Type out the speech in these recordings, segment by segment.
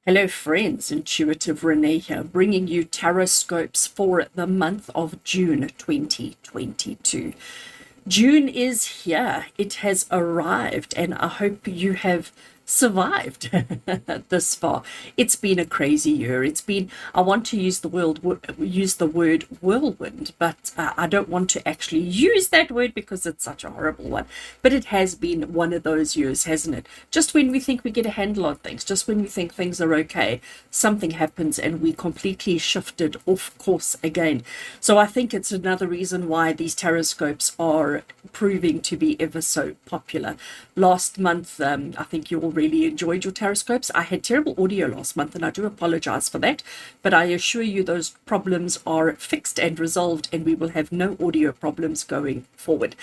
Hello friends, Intuitive Rene here, bringing you tarot scopes for the month of June 2022. June is here, it has arrived, and I hope you have survived this far. It's been a crazy year. I want to use the word whirlwind, but I don't want to actually use that word because it's such a horrible one. But it has been one of those years, hasn't it? Just when we think we get a handle on things, just when we think things are okay, something happens and we completely shifted off course again. So I think it's another reason why these tarot scopes are proving to be ever so popular. Last month, I think you all really enjoyed your tarot scopes. I had terrible audio last month, and I do apologize for that. But I assure you those problems are fixed and resolved, and we will have no audio problems going forward.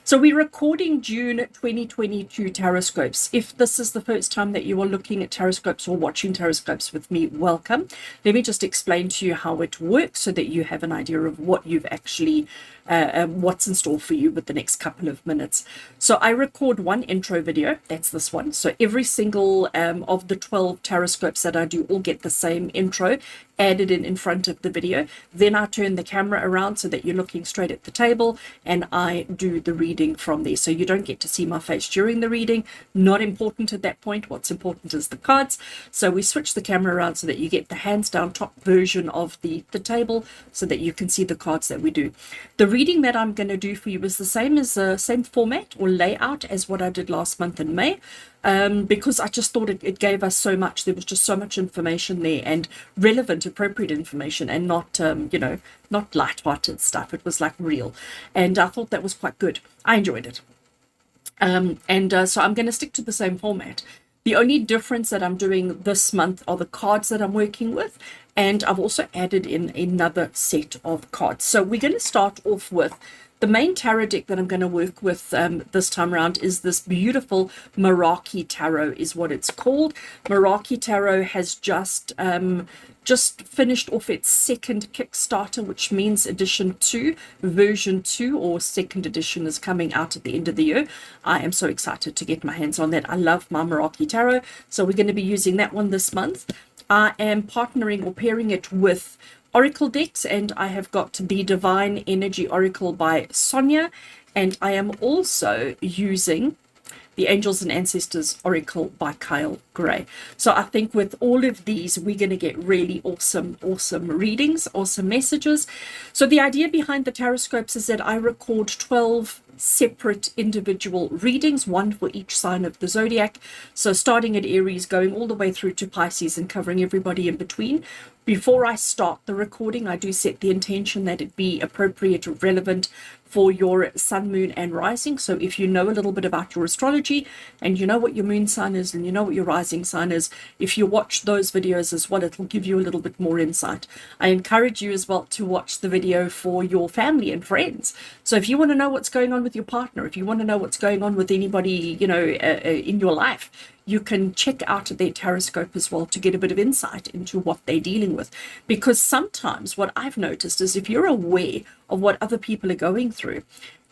So we're recording June 2022 tarot scopes. If this is the first time that you are looking at tarot scopes or watching tarot scopes with me, welcome. Let me just explain to you how it works so that you have an idea of what you've actually what's in store for you with the next couple of minutes. So I record one intro video, that's this one. So every single of the 12 tarot scopes that I do all get the same intro added in front of the video. Then I turn the camera around so that you're looking straight at the table, and I do the reading from there. So you don't get to see my face during the reading. Not important at that point. What's important is the cards. So we switch the camera around so that you get the hands down top version of the table so that you can see the cards that we do. The reading that I'm going to do for you is the same format or layout as what I did last month in May. Because I just thought it gave us so much. There was just so much information there, and relevant, appropriate information, and not, not light-hearted stuff. It was like real. And I thought that was quite good. I enjoyed it. So I'm going to stick to the same format. The only difference that I'm doing this month are the cards that I'm working with, and I've also added in another set of cards. So we're going to start off with the main tarot deck that I'm going to work with this time around is this beautiful Meraki Tarot is what it's called. Meraki Tarot has just finished off its second Kickstarter, which means edition 2, version 2 or second edition is coming out at the end of the year. I am so excited to get my hands on that. I love my Meraki Tarot. So we're going to be using that one this month. I am partnering or pairing it with Oracle decks, and I have got the Divine Energy Oracle by Sonia, and I am also using the Angels and Ancestors Oracle by Kyle Gray. So I think with all of these, we're going to get really awesome readings, awesome messages. So the idea behind the tarot scopes is that I record 12 separate individual readings, one for each sign of the zodiac. So starting at Aries, going all the way through to Pisces and covering everybody in between. Before I start the recording, I do set the intention that it be appropriate or relevant for your sun, moon, and rising. So if you know a little bit about your astrology and you know what your moon sign is and you know what your rising sign is, if you watch those videos as well, it will give you a little bit more insight. I encourage you as well to watch the video for your family and friends. So if you want to know what's going on with your partner, if you want to know what's going on with anybody, in your life, you can check out their tarot scope as well to get a bit of insight into what they're dealing with. Because sometimes what I've noticed is if you're aware of what other people are going through,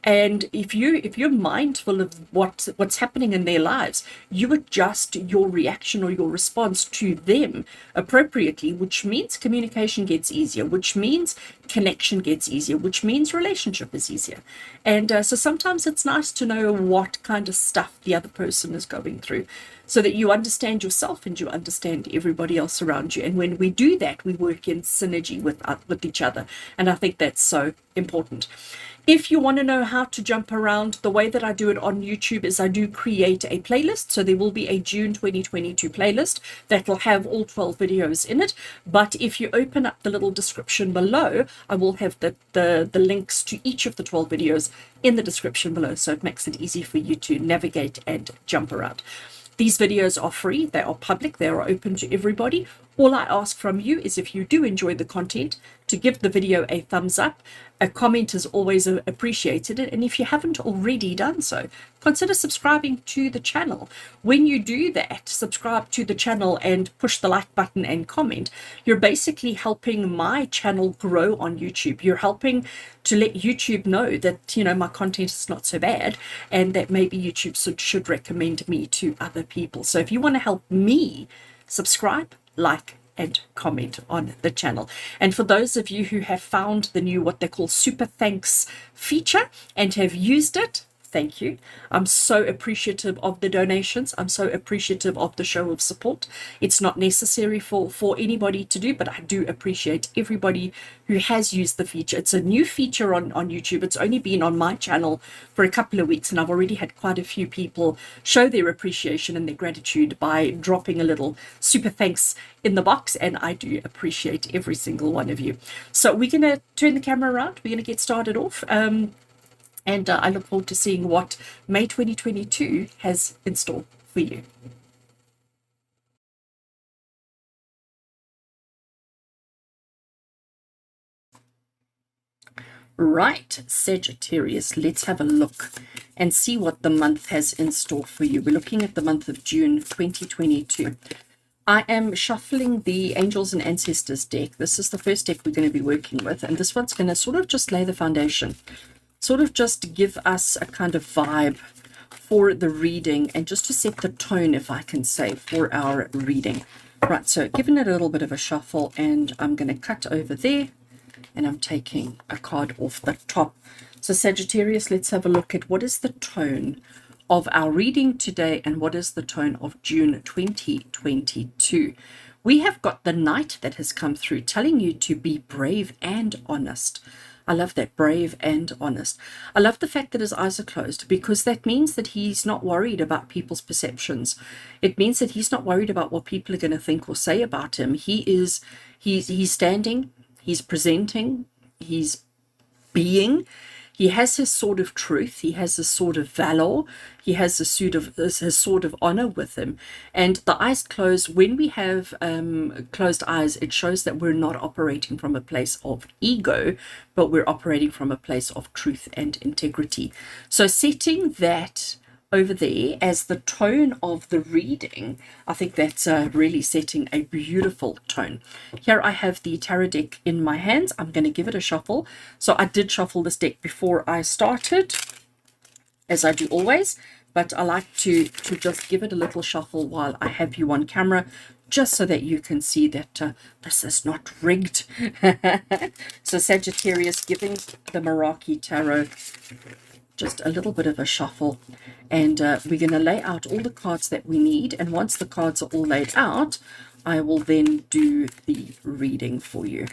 and if you're mindful of what's happening in their lives, you adjust your reaction or your response to them appropriately, which means communication gets easier, which means connection gets easier, which means relationship is easier. And so sometimes it's nice to know what kind of stuff the other person is going through, so that you understand yourself and you understand everybody else around you. And when we do that, we work in synergy with each other. And I think that's so important. If you want to know how to jump around, the way that I do it on YouTube is I do create a playlist. So there will be a June 2022 playlist that will have all 12 videos in it. But if you open up the little description below, I will have the links to each of the 12 videos in the description below. So it makes it easy for you to navigate and jump around. These videos are free, they are public, they are open to everybody. All I ask from you is, if you do enjoy the content, to give the video a thumbs up. A comment is always appreciated, and if you haven't already done so, consider subscribing to the channel. When you do that, subscribe to the channel and push the like button and comment, you're basically helping my channel grow on YouTube. You're helping to let YouTube know that, my content is not so bad, and that maybe YouTube should recommend me to other people. So if you want to help me, subscribe, like, and comment on the channel. And for those of you who have found the new, what they call super thanks feature and have used it, thank you. I'm so appreciative of the donations. I'm so appreciative of the show of support. It's not necessary for anybody to do, but I do appreciate everybody who has used the feature. It's a new feature on YouTube. It's only been on my channel for a couple of weeks, and I've already had quite a few people show their appreciation and their gratitude by dropping a little super thanks in the box, and I do appreciate every single one of you. So we're going to turn the camera around. We're going to get started off. And I look forward to seeing what May 2022 has in store for you. Right, Sagittarius, let's have a look and see what the month has in store for you. We're looking at the month of June 2022. I am shuffling the Angels and Ancestors deck. This is the first deck we're going to be working with, and this one's going to sort of just lay the foundation. Sort of just give us a kind of vibe for the reading and just to set the tone, if I can say, for our reading. Right, so giving it a little bit of a shuffle, and I'm going to cut over there, and I'm taking a card off the top. So Sagittarius, let's have a look at what is the tone of our reading today and what is the tone of June 2022. We have got the Knight that has come through telling you to be brave and honest. I love that, brave and honest. I love the fact that his eyes are closed, because that means that he's not worried about people's perceptions. It means that he's not worried about what people are going to think or say about him. He's standing, he's presenting, he's being. He has his sword of truth, he has his sword of valor, he has his sword of honor with him. And the eyes closed, when we have closed eyes, it shows that we're not operating from a place of ego, but we're operating from a place of truth and integrity. So setting that over there as the tone of the reading, I think that's really setting a beautiful tone. Here I have the tarot deck in my hands. I'm going to give it a shuffle. So I did shuffle this deck before I started, as I do always, but I like to just give it a little shuffle while I have you on camera, just so that you can see that this is not rigged. So Sagittarius, giving the Meraki Tarot just a little bit of a shuffle, and we're going to lay out all the cards that we need, and once the cards are all laid out, I will then do the reading for you.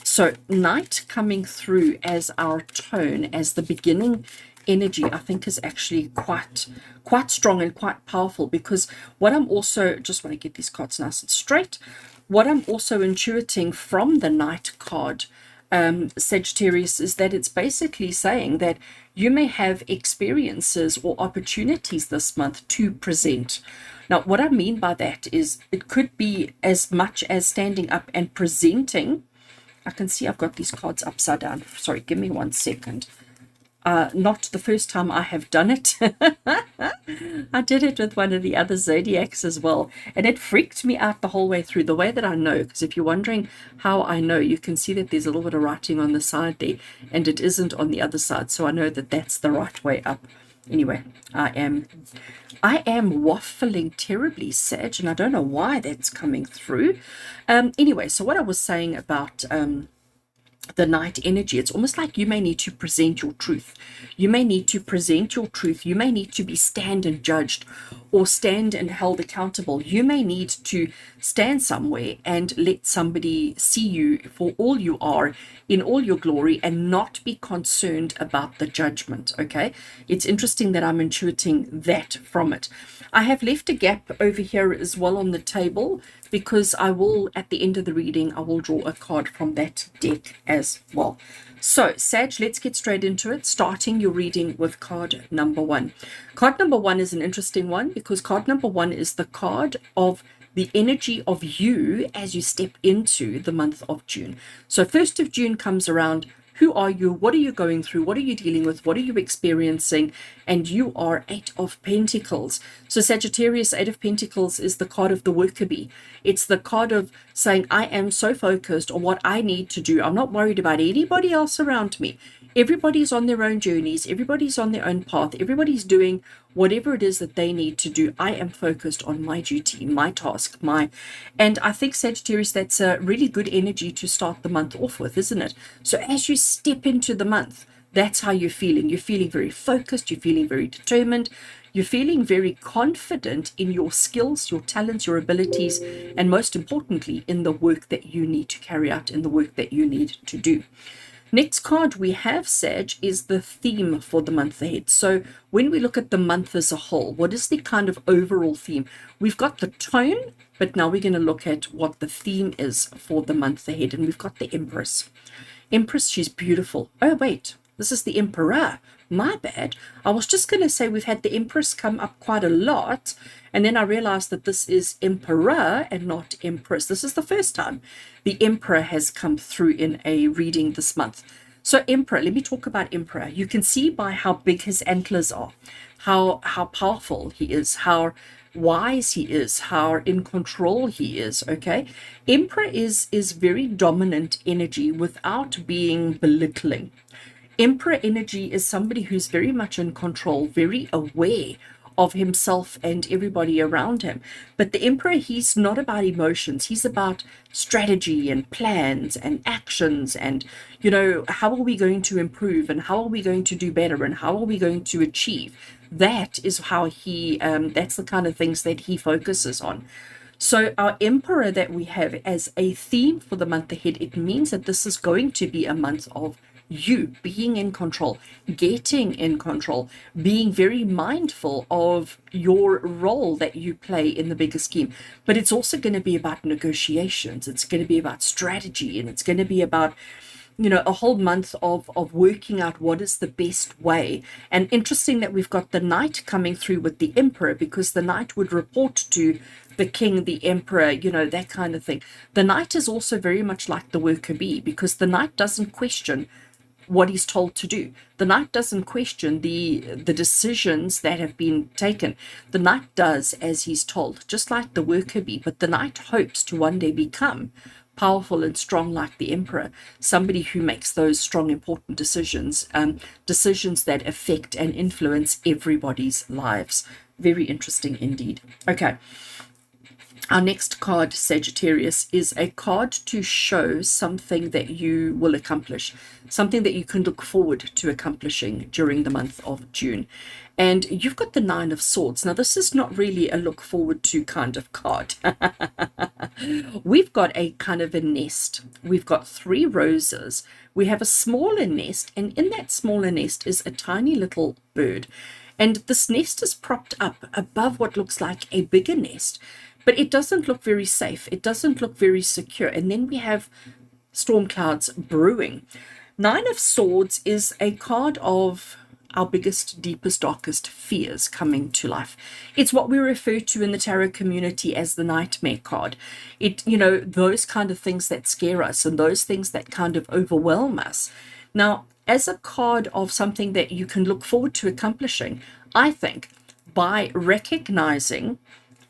So Knight coming through as our tone, as the beginning energy, I think is actually quite strong and quite powerful, because what I'm also, just want to get these cards nice and straight, what I'm also intuiting from the Knight card, Sagittarius, is that it's basically saying that you may have experiences or opportunities this month to present. Now, what I mean by that is it could be as much as standing up and presenting. I can see I've got these cards upside down. Sorry, give me 1 second. Not the first time I have done it. I did it with one of the other zodiacs as well, and it freaked me out the whole way through. The way that I know, because if you're wondering how I know, you can see that there's a little bit of writing on the side there, and it isn't on the other side, so I know that that's the right way up. Anyway, I am waffling terribly, Sag, and I don't know why that's coming through. Anyway, so what I was saying about the Knight energy, it's almost like you may need to present your truth. You may need to present your truth. You may need to be stand and judged, or stand and held accountable. You may need to stand somewhere and let somebody see you for all you are, in all your glory, and not be concerned about the judgment. Okay, it's interesting that I'm intuiting that from it. I have left a gap over here as well on the table, because I will, at the end of the reading, I will draw a card from that deck as well. So, Sag, let's get straight into it, starting your reading with card number 1. Card number 1 is an interesting one, because card number 1 is the card of the energy of you as you step into the month of June. So 1st of June comes around. Who are you? What are you going through? What are you dealing with? What are you experiencing? And you are 8 of Pentacles. So Sagittarius, 8 of Pentacles is the card of the worker bee. It's the card of saying, I am so focused on what I need to do. I'm not worried about anybody else around me. Everybody's on their own journeys. Everybody's on their own path. Everybody's doing whatever it is that they need to do. I am focused on my duty, my task, and I think Sagittarius, that's a really good energy to start the month off with, isn't it? So as you step into the month, that's how you're feeling. You're feeling very focused. You're feeling very determined. You're feeling very confident in your skills, your talents, your abilities, and most importantly, in the work that you need to carry out, in the work that you need to do. Next card we have, Sag, is the theme for the month ahead. So when we look at the month as a whole, what is the kind of overall theme? We've got the tone, but now we're going to look at what the theme is for the month ahead. And we've got the Empress. Empress, she's beautiful. Oh, wait, this is the Emperor. My bad. I was just going to say we've had the Empress come up quite a lot, and then I realized that this is Emperor and not Empress. This is the first time the Emperor has come through in a reading this month. So Emperor, let me talk about Emperor. You can see by how big his antlers are, how powerful he is, how wise he is, how in control he is. Okay, Emperor is very dominant energy without being belittling. Emperor energy is somebody who's very much in control, very aware of himself and everybody around him. But the Emperor, he's not about emotions. He's about strategy and plans and actions and, how are we going to improve and how are we going to do better and how are we going to achieve? That is how that's the kind of things that he focuses on. So our Emperor that we have as a theme for the month ahead, it means that this is going to be a month of you being in control, getting in control, being very mindful of your role that you play in the bigger scheme. But it's also going to be about negotiations. It's going to be about strategy, and it's going to be about a whole month of working out what is the best way. And interesting that we've got the Knight coming through with the Emperor, because the Knight would report to the king, the emperor, that kind of thing. The Knight is also very much like the worker bee, because the Knight doesn't question what he's told to do. The Knight doesn't question the decisions that have been taken. The Knight does as he's told, just like the worker bee. But the Knight hopes to one day become powerful and strong like the Emperor, somebody who makes those strong, important decisions, decisions that affect and influence everybody's lives. Very interesting indeed. Okay. Our next card, Sagittarius, is a card to show something that you will accomplish, something that you can look forward to accomplishing during the month of June. And you've got the Nine of Swords. Now, this is not really a look forward to kind of card. We've got a kind of a nest. We've got 3 roses. We have a smaller nest, and in that smaller nest is a tiny little bird. And this nest is propped up above what looks like a bigger nest. But it doesn't look very safe. It doesn't look very secure. And then we have storm clouds brewing. 9 of Swords is a card of our biggest, deepest, darkest fears coming to life. It's what we refer to in the tarot community as the nightmare card. Those kind of things that scare us and those things that kind of overwhelm us. Now, as a card of something that you can look forward to accomplishing, I think by recognizing,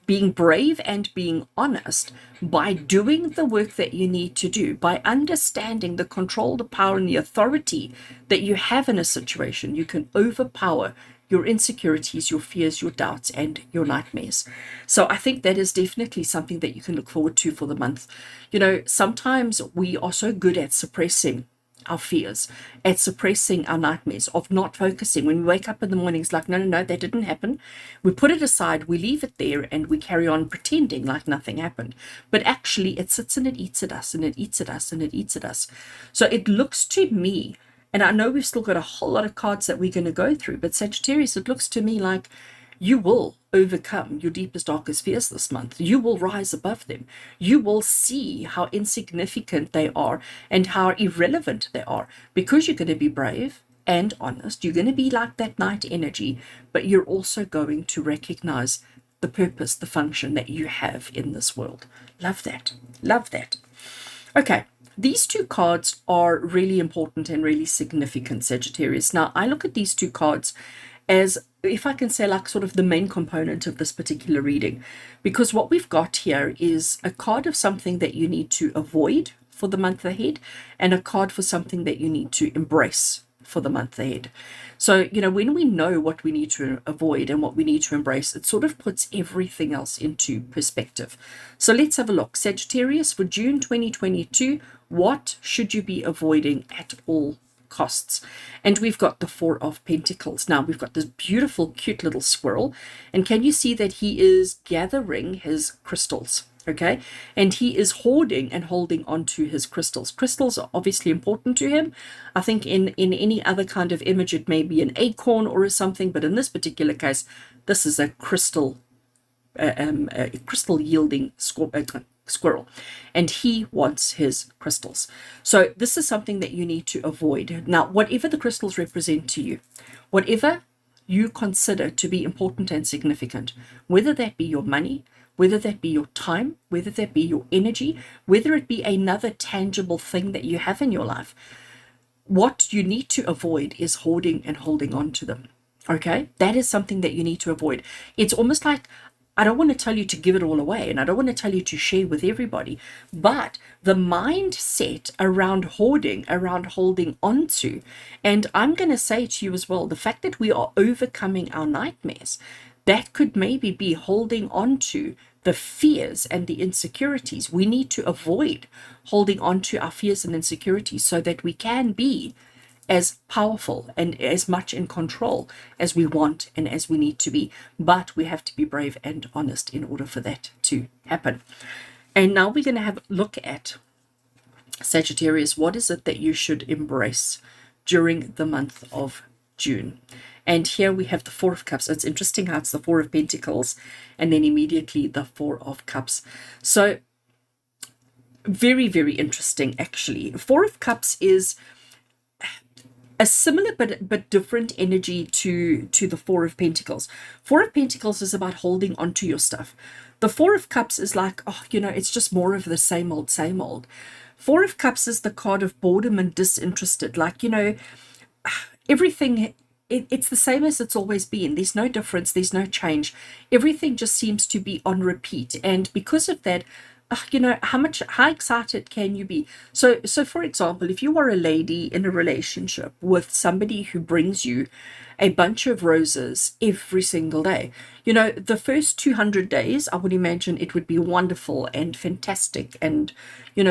being brave and being honest, by doing the work that you need to do, by understanding the control, the power, and the authority that you have in a situation, you can overpower your insecurities, your fears, your doubts, and your nightmares. So I think that is definitely something that you can look forward to for the month. Sometimes we are so good at suppressing our fears, at suppressing our nightmares, of not focusing. When we wake up in the morning, it's like, no, that didn't happen. We put it aside, we leave it there, and we carry on pretending like nothing happened. But actually, it sits and it eats at us, and it eats at us, and it eats at us. So it looks to me, and I know we've still got a whole lot of cards that we're going to go through, but Sagittarius, it looks to me like you will overcome your deepest, darkest fears this month. You will rise above them. You will see how insignificant they are and how irrelevant they are, because you're going to be brave and honest. You're going to be like that Knight energy, but you're also going to recognize the purpose, the function that you have in this world. Love that. Love that. Okay. These 2 cards are really important and really significant, Sagittarius. Now, I look at these 2 cards as, if I can say, like sort of the main component of this particular reading, because what we've got here is a card of something that you need to avoid for the month ahead, and a card for something that you need to embrace for the month ahead. So, when we know what we need to avoid and what we need to embrace, it sort of puts everything else into perspective. So let's have a look. Sagittarius, for June 2022, what should you be avoiding at all costs? And we've got the Four of Pentacles. Now we've got this beautiful, cute little squirrel. And can you see that he is gathering his crystals? Okay, and he is hoarding and holding on to his crystals. Crystals are obviously important to him. I think in any other kind of image, it may be an acorn or something, but in this particular case, this is a crystal yielding squirrel, and he wants his crystals. So this is something that you need to avoid. Now, whatever the crystals represent to you, whatever you consider to be important and significant, whether that be your money, whether that be your time, whether that be your energy, whether it be another tangible thing that you have in your life, what you need to avoid is hoarding and holding on to them. Okay, that is something that you need to avoid. It's almost like, I don't want to tell you to give it all away, and I don't want to tell you to share with everybody, but the mindset around hoarding, around holding on to, and I'm going to say to you as well, the fact that we are overcoming our nightmares, that could maybe be holding on to the fears and the insecurities. We need to avoid holding on to our fears and insecurities so that we can be as powerful and as much in control as we want and as we need to be. But we have to be brave and honest in order for that to happen. And now we're going to have a look at Sagittarius. What is it that you should embrace during the month of June? And here we have the Four of Cups. It's interesting how it's the Four of Pentacles and then immediately the Four of Cups. So very, very interesting, actually. Four of Cups is a similar but different energy to the Four of Pentacles. Four of Pentacles is about holding on to your stuff. The Four of Cups is like, it's just more of the same old, same old. Four of Cups is the card of boredom and disinterested. Like, everything, it's the same as it's always been. There's no difference. There's no change. Everything just seems to be on repeat. And because of that, how excited can you be? So for example, if you are a lady in a relationship with somebody who brings you a bunch of roses every single day, the first 200 days, I would imagine it would be wonderful and fantastic and,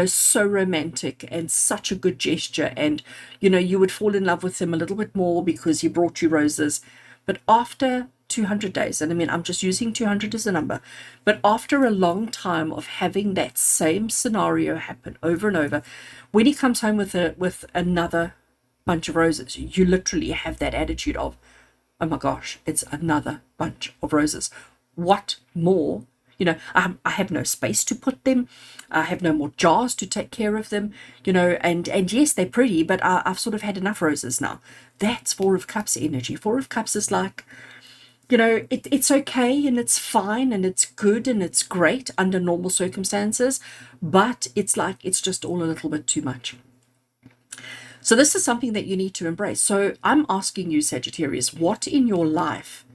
so romantic and such a good gesture. And, you would fall in love with him a little bit more because he brought you roses. But after 200 days, and I mean, I'm just using 200 as a number, but after a long time of having that same scenario happen over and over, when he comes home with another bunch of roses, you literally have that attitude of, oh my gosh, it's another bunch of roses. What more? I have no space to put them. I have no more jars to take care of them, and yes, they're pretty, but I've sort of had enough roses now. That's Four of Cups energy. Four of Cups is like, it's okay and it's fine and it's good and it's great under normal circumstances, but it's like, it's just all a little bit too much. So this is something that you need to embrace. So I'm asking you, Sagittarius, what in your life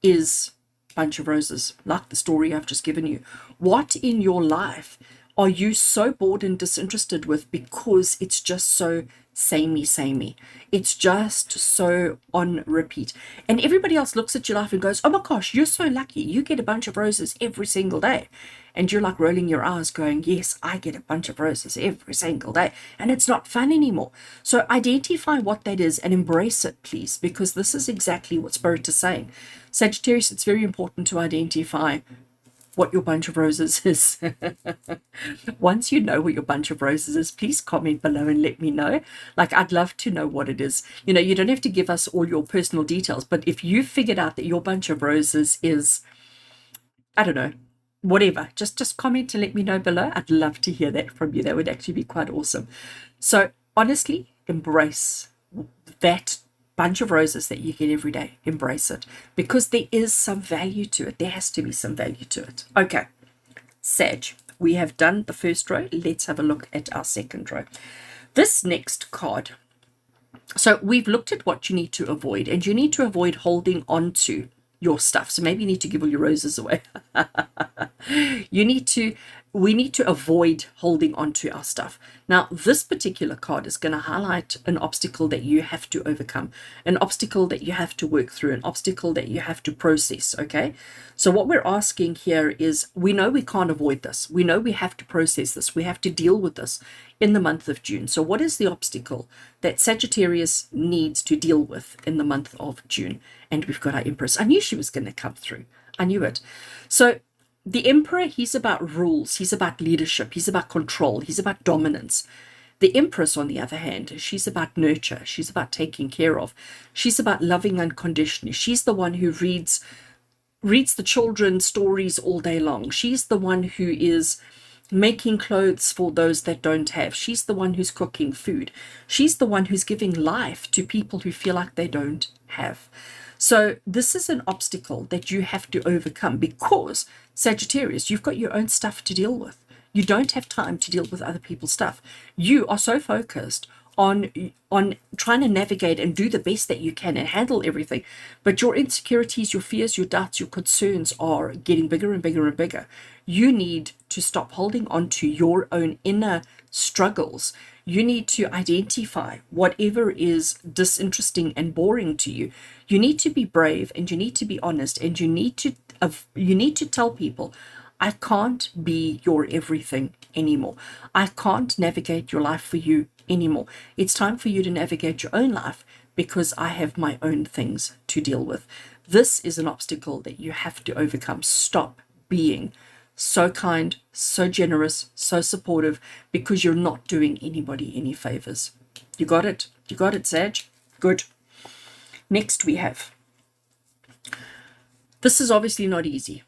is a bunch of roses, like the story I've just given you? What in your life are you so bored and disinterested with because it's just so samey? It's just so on repeat. And everybody else looks at your life and goes, oh my gosh, you're so lucky. You get a bunch of roses every single day. And you're like rolling your eyes going, yes, I get a bunch of roses every single day. And it's not fun anymore. So identify what that is and embrace it, please, because this is exactly what Spirit is saying. Sagittarius, it's very important to identify what your bunch of roses is. Once you know what your bunch of roses is, please comment below and let me know. Like, I'd love to know what it is. You don't have to give us all your personal details, but if you figured out that your bunch of roses is, I don't know, whatever, just comment and let me know below. I'd love to hear that from you. That would actually be quite awesome. So honestly, embrace that bunch of roses that you get every day. Embrace it, because there is some value to it. There has to be some value to it. Okay, Sag, we have done the first row. Let's have a look at our second row. This next card, so we've looked at what you need to avoid, and you need to avoid holding on to your stuff. So maybe you need to give all your roses away. You need to we need to avoid holding on to our stuff. Now, this particular card is going to highlight an obstacle that you have to overcome, an obstacle that you have to work through, an obstacle that you have to process, okay? So what we're asking here is, we know we can't avoid this. We know we have to process this. We have to deal with this in the month of June. So what is the obstacle that Sagittarius needs to deal with in the month of June? And we've got our Empress. I knew she was going to come through. I knew it. So the Emperor, he's about rules, he's about leadership, he's about control, he's about dominance. The Empress, on the other hand, she's about nurture, she's about taking care of, she's about loving unconditionally. She's the one who reads the children stories all day long. She's the one who is making clothes for those that don't have. She's the one who's cooking food. She's the one who's giving life to people who feel like they don't have. So this is an obstacle that you have to overcome, because Sagittarius, you've got your own stuff to deal with. You don't have time to deal with other people's stuff. You are so focused on trying to navigate and do the best that you can and handle everything. But your insecurities, your fears, your doubts, your concerns are getting bigger and bigger and bigger. You need to stop holding on to your own inner struggles. You need to identify whatever is disinteresting and boring to you. You need to be brave, and you need to be honest, and you need to tell people, I can't be your everything anymore. I can't navigate your life for you anymore. It's time for you to navigate your own life, because I have my own things to deal with. This is an obstacle that you have to overcome. Stop being so kind, so generous, so supportive, because you're not doing anybody any favors. You got it? You got it, Sag? Good. Next we have, this is obviously not easy.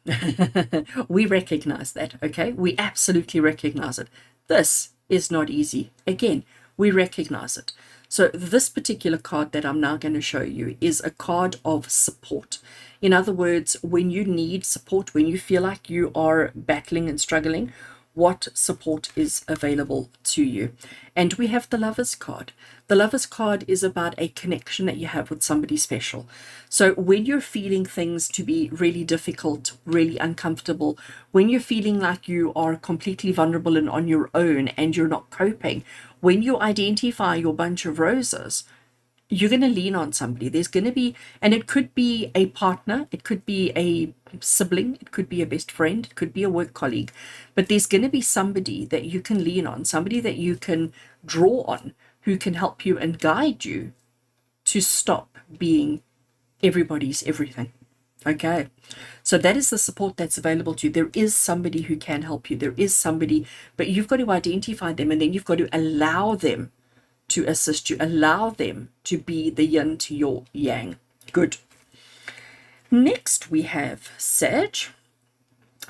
We recognize that, okay? We absolutely recognize it. This is not easy. Again, we recognize it. So this particular card that I'm now going to show you is a card of support. In other words, when you need support, when you feel like you are battling and struggling, what support is available to you? And we have the Lovers card. The Lovers card is about a connection that you have with somebody special. So when you're feeling things to be really difficult, really uncomfortable, when you're feeling like you are completely vulnerable and on your own and you're not coping, when you identify your bunch of roses, you're going to lean on somebody. There's going to be, and it could be a partner, it could be a sibling, it could be a best friend, it could be a work colleague, but there's going to be somebody that you can lean on, somebody that you can draw on, who can help you and guide you to stop being everybody's everything. Okay, so that is the support that's available to you. There is somebody who can help you. There is somebody, but you've got to identify them, and then you've got to allow them to assist you, allow them to be the yin to your yang. Good. Next we have Sag.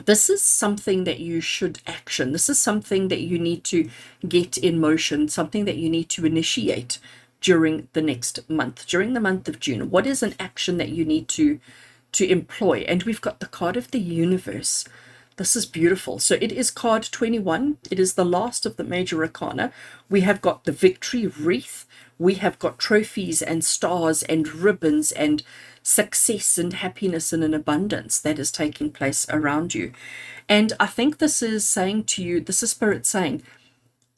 This is something that you should action. This is something that you need to get in motion, something that you need to initiate during the next month, during the month of June. What is an action that you need to employ? And we've got the card of the universe. This is beautiful. So it is card 21. It is the last of the major arcana. We have got the victory wreath. We have got trophies and stars and ribbons and success and happiness and an abundance that is taking place around you. And I think this is saying to you, this is Spirit saying,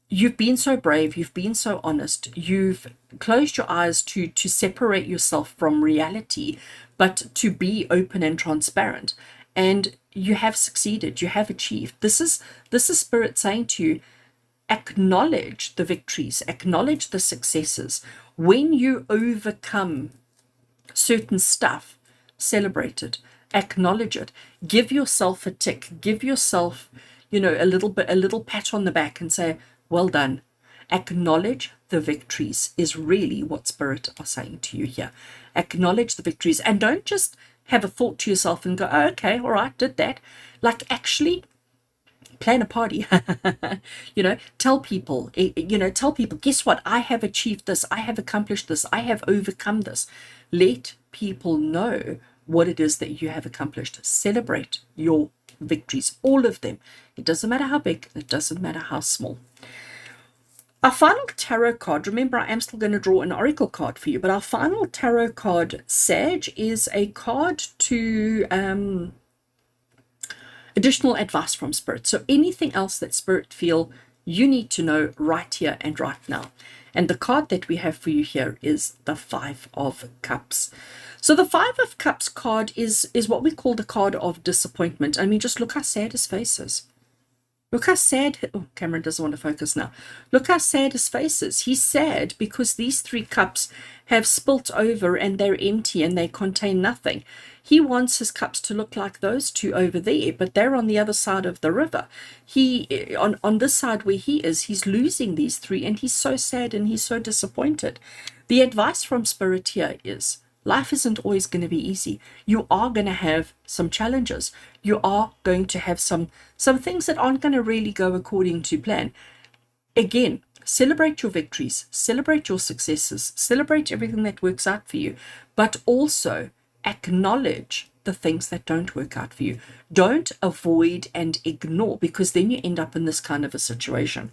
you've been so brave, you've been so honest, you've closed your eyes to separate yourself from reality, but to be open and transparent. And you have succeeded, you have achieved. This is Spirit saying to you, acknowledge the victories, acknowledge the successes. When you overcome certain stuff, celebrate it, acknowledge it, give yourself a tick, give yourself, a little pat on the back and say, well done. Acknowledge the victories is really what Spirit are saying to you here. Acknowledge the victories, and don't just have a thought to yourself and go, oh, okay, all right, did that. Like, actually plan a party. Tell people, guess what? I have achieved this. I have accomplished this. I have overcome this. Let people know what it is that you have accomplished. Celebrate your victories, all of them. It doesn't matter how big, it doesn't matter how small. Our final tarot card, remember I am still going to draw an oracle card for you, but our final tarot card, Sag, is a card to additional advice from Spirit. So anything else that Spirit feel you need to know right here and right now. And the card that we have for you here is the Five of Cups. So the Five of Cups card is what we call the card of disappointment. I mean, just look how sad his face is. Look how sad, oh, Cameron doesn't want to focus now. Look how sad his face is. He's sad because these three cups have spilt over and they're empty and they contain nothing. He wants his cups to look like those two over there, but they're on the other side of the river. He, on this side where he is, he's losing these three and he's so sad and he's so disappointed. The advice from Spirit here is, life isn't always going to be easy. You are going to have some challenges. You are going to have some things that aren't going to really go according to plan. Again, celebrate your victories, celebrate your successes, celebrate everything that works out for you, but also acknowledge the things that don't work out for you. Don't avoid and ignore, because then you end up in this kind of a situation.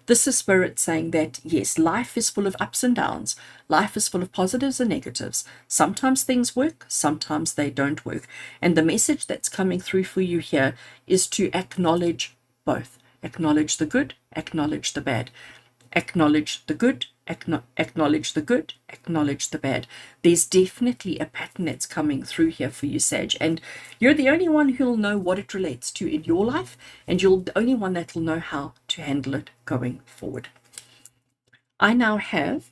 This is Spirit saying that, yes, life is full of ups and downs. Life is full of positives and negatives. Sometimes things work, sometimes they don't work. And the message that's coming through for you here is to acknowledge both. Acknowledge the good, acknowledge the bad. Acknowledge the good, acknowledge the good, acknowledge the bad. There's definitely a pattern that's coming through here for you, Sag, and you're the only one who'll know what it relates to in your life, and you're the only one that will know how to handle it going forward. I now have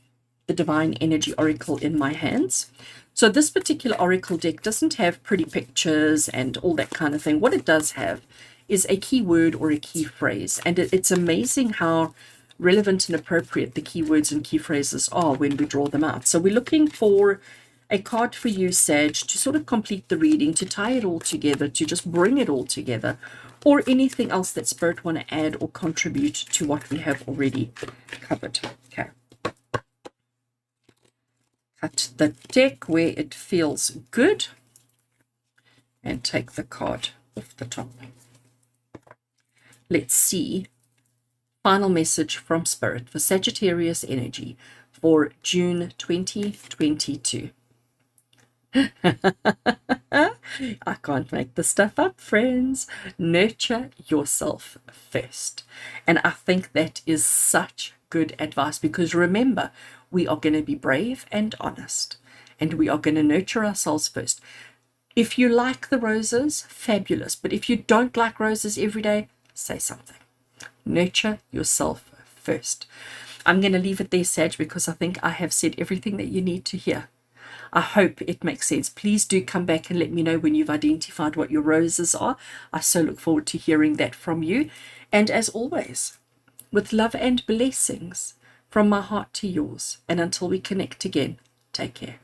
the Divine Energy Oracle in my hands. So this particular Oracle deck doesn't have pretty pictures and all that kind of thing. What it does have is a key word or a key phrase, and it's amazing how relevant and appropriate the keywords and key phrases are when we draw them out. So we're looking for a card for you, Sag, to sort of complete the reading, to tie it all together, to just bring it all together, or anything else that Spirit want to add or contribute to what we have already covered. Okay. Cut the deck where it feels good and take the card off the top. Let's see. Final message from Spirit for Sagittarius energy for June 2022. I can't make this stuff up, friends. Nurture yourself first. And I think that is such good advice, because remember, we are going to be brave and honest, and we are going to nurture ourselves first. If you like the roses, fabulous. But if you don't like roses every day, say something. Nurture yourself first. I'm going to leave it there, Sag, because I think I have said everything that you need to hear. I hope it makes sense. Please do come back and let me know when you've identified what your roses are. I so look forward to hearing that from you. And as always, with love and blessings from my heart to yours. And until we connect again, take care.